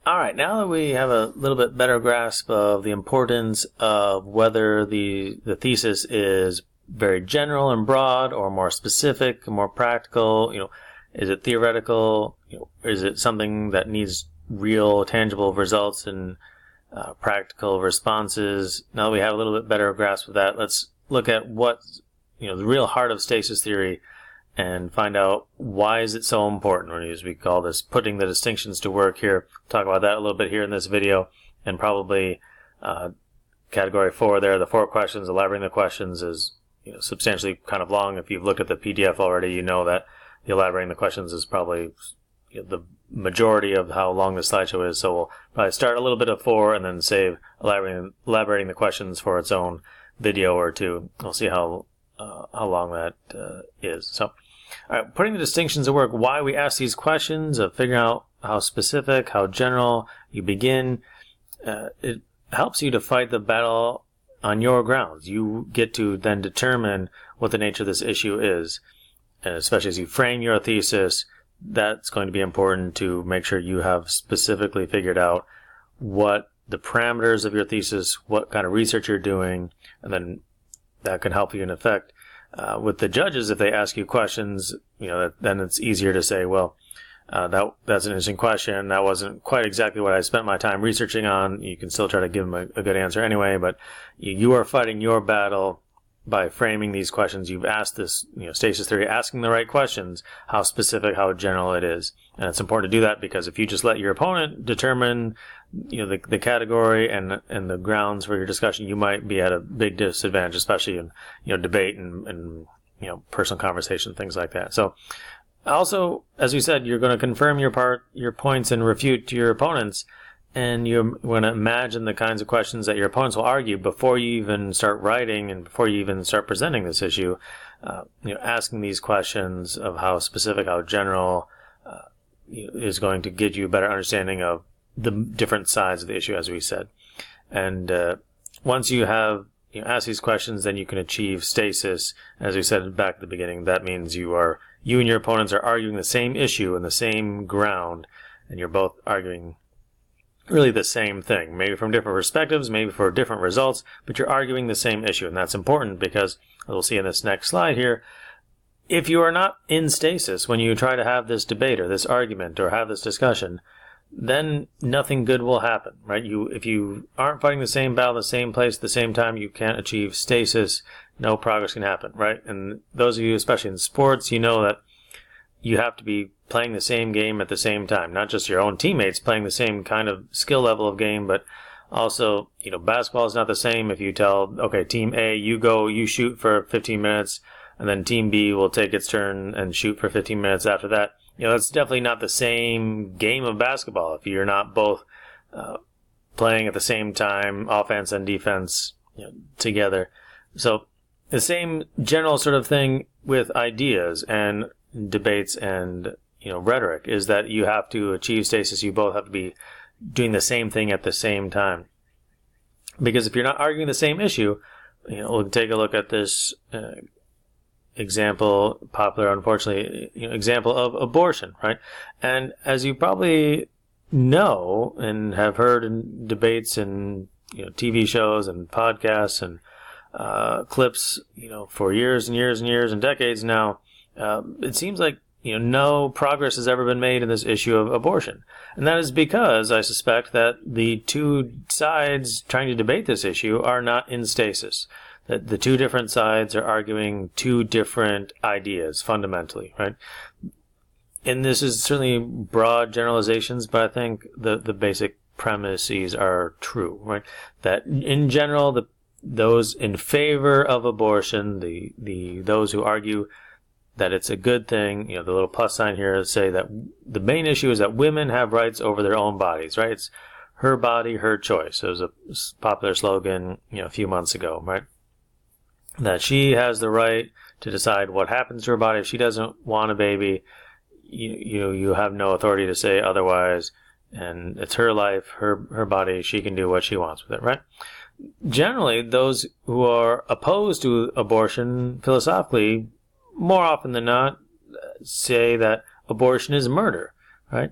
All right, now that we have a little bit better grasp of the importance of whether the thesis is very general and broad or more specific, more practical, is it theoretical, is it something that needs real tangible results and practical responses. Now that we have a little bit better grasp of that, let's look at what, the real heart of stasis theory and find out why is it so important, or as we call this, putting the distinctions to work here. Talk about that a little bit here in this video, and probably category 4 there, the 4 questions, elaborating the questions is substantially kind of long. If you've looked at the PDF already, you know that the elaborating the questions is probably the majority of how long the slideshow is. So we'll probably start a little bit of 4 and then save elaborating the questions for its own video or two. We'll see how long that is. So, all right, putting the distinctions to work, why we ask these questions, of figuring out how specific, how general you begin. It helps you to fight the battle on your grounds. You get to then determine what the nature of this issue is. And especially as you frame your thesis, that's going to be important to make sure you have specifically figured out what the parameters of your thesis, what kind of research you're doing, and then that can help you in effect. With the judges, if they ask you questions, then it's easier to say, well, that's an interesting question. That wasn't quite exactly what I spent my time researching on. You can still try to give them a good answer anyway, but you are fighting your battle by framing these questions. You've asked this, stasis theory, asking the right questions, how specific, how general it is. And it's important to do that because if you just let your opponent determine, the category and the grounds for your discussion, you might be at a big disadvantage, especially in, debate and personal conversation, things like that. So also, as we said, you're going to confirm your points and refute to your opponents. And you're going to imagine the kinds of questions that your opponents will argue before you even start writing and before you even start presenting this issue. Asking these questions of how specific, how general is going to get you a better understanding of the different sides of the issue, as we said. And once you have asked these questions, then you can achieve stasis. As we said back at the beginning, that means you and your opponents are arguing the same issue and the same ground, and you're both arguing really the same thing, maybe from different perspectives, maybe for different results, but you're arguing the same issue. And that's important because, as we'll see in this next slide here, if you are not in stasis when you try to have this debate or this argument or have this discussion, then nothing good will happen, right? If you aren't fighting the same battle, the same place, at the same time, you can't achieve stasis, no progress can happen, right? And those of you, especially in sports, you know that you have to be playing the same game at the same time, not just your own teammates playing the same kind of skill level of game, but also, basketball is not the same if you tell, okay, team A, you shoot for 15 minutes, and then team B will take its turn and shoot for 15 minutes after that. That's definitely not the same game of basketball if you're not both playing at the same time, offense and defense, together. So the same general sort of thing with ideas and debates and rhetoric is that you have to achieve stasis. You both have to be doing the same thing at the same time. Because if you're not arguing the same issue, we'll take a look at this example, popular, unfortunately, example of abortion, right? And as you probably know and have heard in debates and TV shows and podcasts and clips, for years and years and years and decades now, it seems like no progress has ever been made in this issue of abortion. And that is because I suspect that the two sides trying to debate this issue are not in stasis. That the two different sides are arguing two different ideas fundamentally, right? And this is certainly broad generalizations, but I think the basic premises are true, right? That in general, those in favor of abortion, those who argue that it's a good thing, the little plus sign here say that the main issue is that women have rights over their own bodies, right? It's her body, her choice. It was a popular slogan, a few months ago, right? That she has the right to decide what happens to her body. If she doesn't want a baby, you have no authority to say otherwise, and it's her life, her body, she can do what she wants with it, right? Generally, those who are opposed to abortion philosophically, more often than not, say that abortion is murder, right?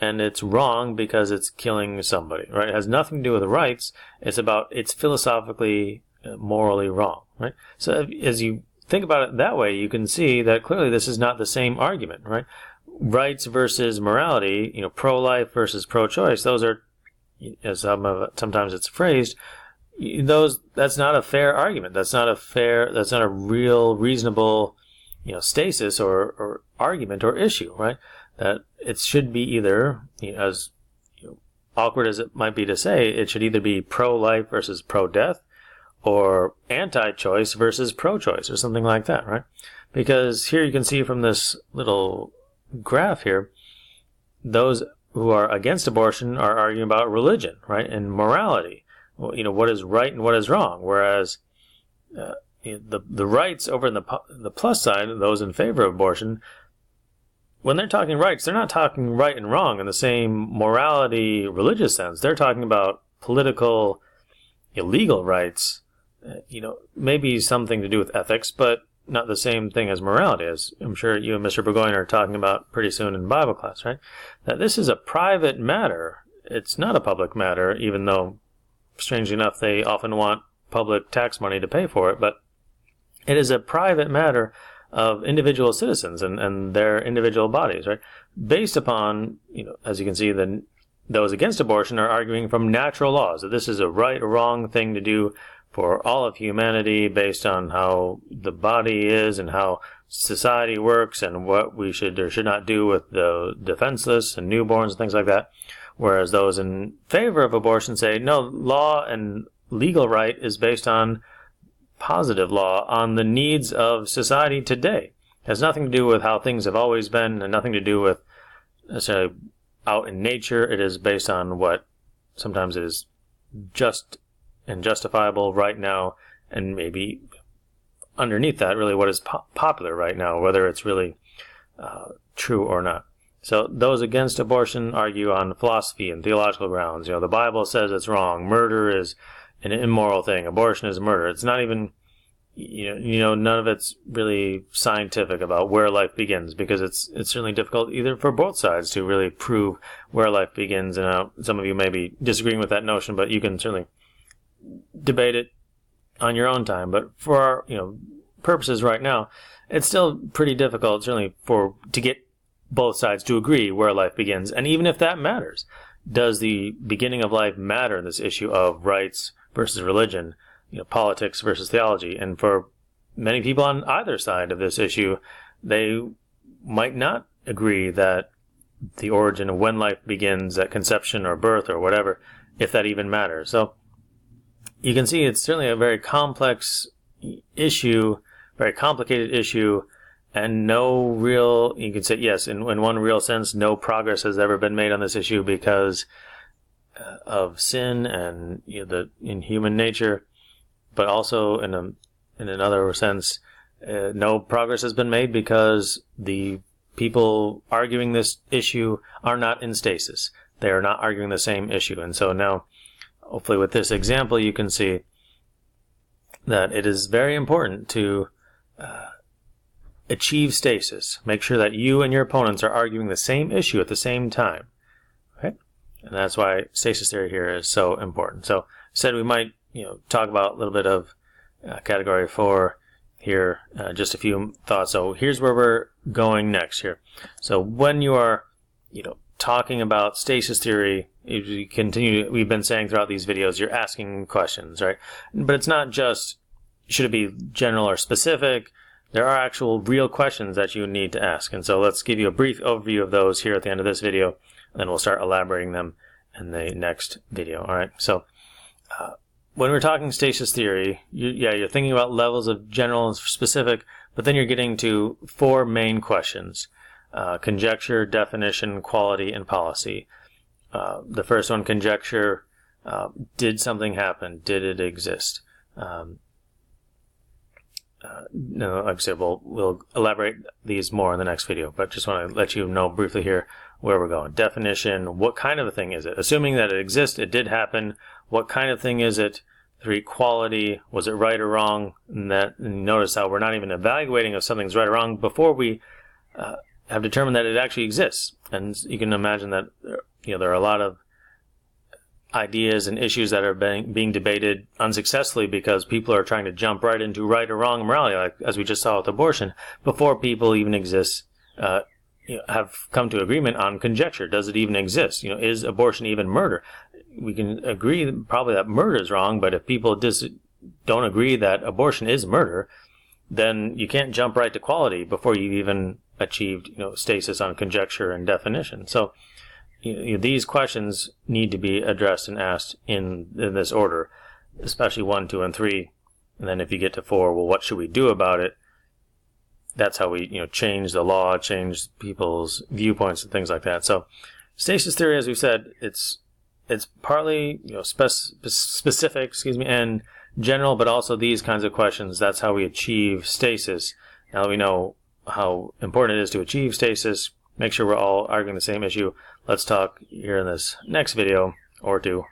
and it's wrong because it's killing somebody, right? It has nothing to do with rights. It's philosophically, morally wrong, right? So as you think about it that way, you can see that clearly this is not the same argument, right? Rights versus morality, pro-life versus pro-choice, those are, as sometimes it's phrased, that's not a fair argument. That's not a real reasonable, stasis or argument or issue, right? That it should be either, as awkward as it might be to say, it should either be pro-life versus pro-death, or anti-choice versus pro-choice, or something like that, right? Because here you can see from this little graph here, those who are against abortion are arguing about religion, right, and morality. What is right and what is wrong. Whereas the rights over in the plus side, those in favor of abortion, when they're talking rights, they're not talking right and wrong in the same morality, religious sense. They're talking about political, illegal rights, maybe something to do with ethics, but not the same thing as morality, as I'm sure you and Mr. Burgoyne are talking about pretty soon in Bible class, right? That this is a private matter. It's not a public matter, even though, strangely enough, they often want public tax money to pay for it, but it is a private matter of individual citizens and their individual bodies, right? Based upon, as you can see, those against abortion are arguing from natural laws, that this is a right or wrong thing to do for all of humanity based on how the body is and how society works and what we should or should not do with the defenseless and newborns and things like that. Whereas those in favor of abortion say, no, law and legal right is based on positive law, on the needs of society today. It has nothing to do with how things have always been and nothing to do with necessarily out in nature. It is based on what sometimes it is just and justifiable right now, and maybe underneath that, really what is popular right now, whether it's really true or not. So those against abortion argue on philosophy and theological grounds. The Bible says it's wrong. Murder is an immoral thing. Abortion is murder. It's not even, none of it's really scientific about where life begins, because it's certainly difficult either for both sides to really prove where life begins. And some of you may be disagreeing with that notion, but you can certainly debate it on your own time. But for our, purposes right now, it's still pretty difficult, certainly, to get both sides to agree where life begins. And even if that matters, does the beginning of life matter in this issue of rights versus religion, politics versus theology? And for many people on either side of this issue, they might not agree that the origin of when life begins at conception or birth or whatever, if that even matters. So you can see it's certainly a very complex issue, very complicated issue, and you can say, yes, in one real sense, no progress has ever been made on this issue because of sin and in human nature, but also in another sense, no progress has been made because the people arguing this issue are not in stasis. They are not arguing the same issue. And so now, hopefully with this example, you can see that it is very important to achieve stasis. Make sure that you and your opponents are arguing the same issue at the same time. Okay? And that's why stasis theory here is so important. So, said we might, talk about a little bit of category 4 here, just a few thoughts. So here's where we're going next here. So when you are, talking about stasis theory, you continue, we've been saying throughout these videos, you're asking questions, right? But it's not just, should it be general or specific? There are actual real questions that you need to ask. And so let's give you a brief overview of those here at the end of this video, and then we'll start elaborating them in the next video. All right. So when we're talking stasis theory, you're thinking about levels of general and specific, but then you're getting to 4 main questions: conjecture, definition, quality, and policy. The first one, conjecture, did something happen? Did it exist? No, like I said, we'll elaborate these more in the next video, but just want to let you know briefly here where we're going. Definition, what kind of a thing is it? Assuming that it exists, it did happen, what kind of thing is it? 3, quality, was it right or wrong? And notice how we're not even evaluating if something's right or wrong before we have determined that it actually exists. And you can imagine that there are a lot of ideas and issues that are being debated unsuccessfully because people are trying to jump right into right or wrong morality, like as we just saw with abortion, before people even have come to agreement on conjecture. Does it even exist? Is abortion even murder? We can agree probably that murder is wrong, but if people don't agree that abortion is murder, then you can't jump right to quality before you've even achieved stasis on conjecture and definition. So these questions need to be addressed and asked in this order, especially 1, 2, and 3. And then if you get to 4, well, what should we do about it? That's how we change the law, change people's viewpoints and things like that. So stasis theory, as we've said, it's partly specific, and general, but also these kinds of questions. That's how we achieve stasis. Now that we know how important it is to achieve stasis, make sure we're all arguing the same issue. Let's talk here in this next video or two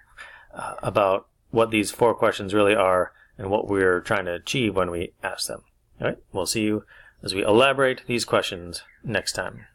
about what these 4 questions really are and what we're trying to achieve when we ask them. All right, we'll see you as we elaborate these questions next time.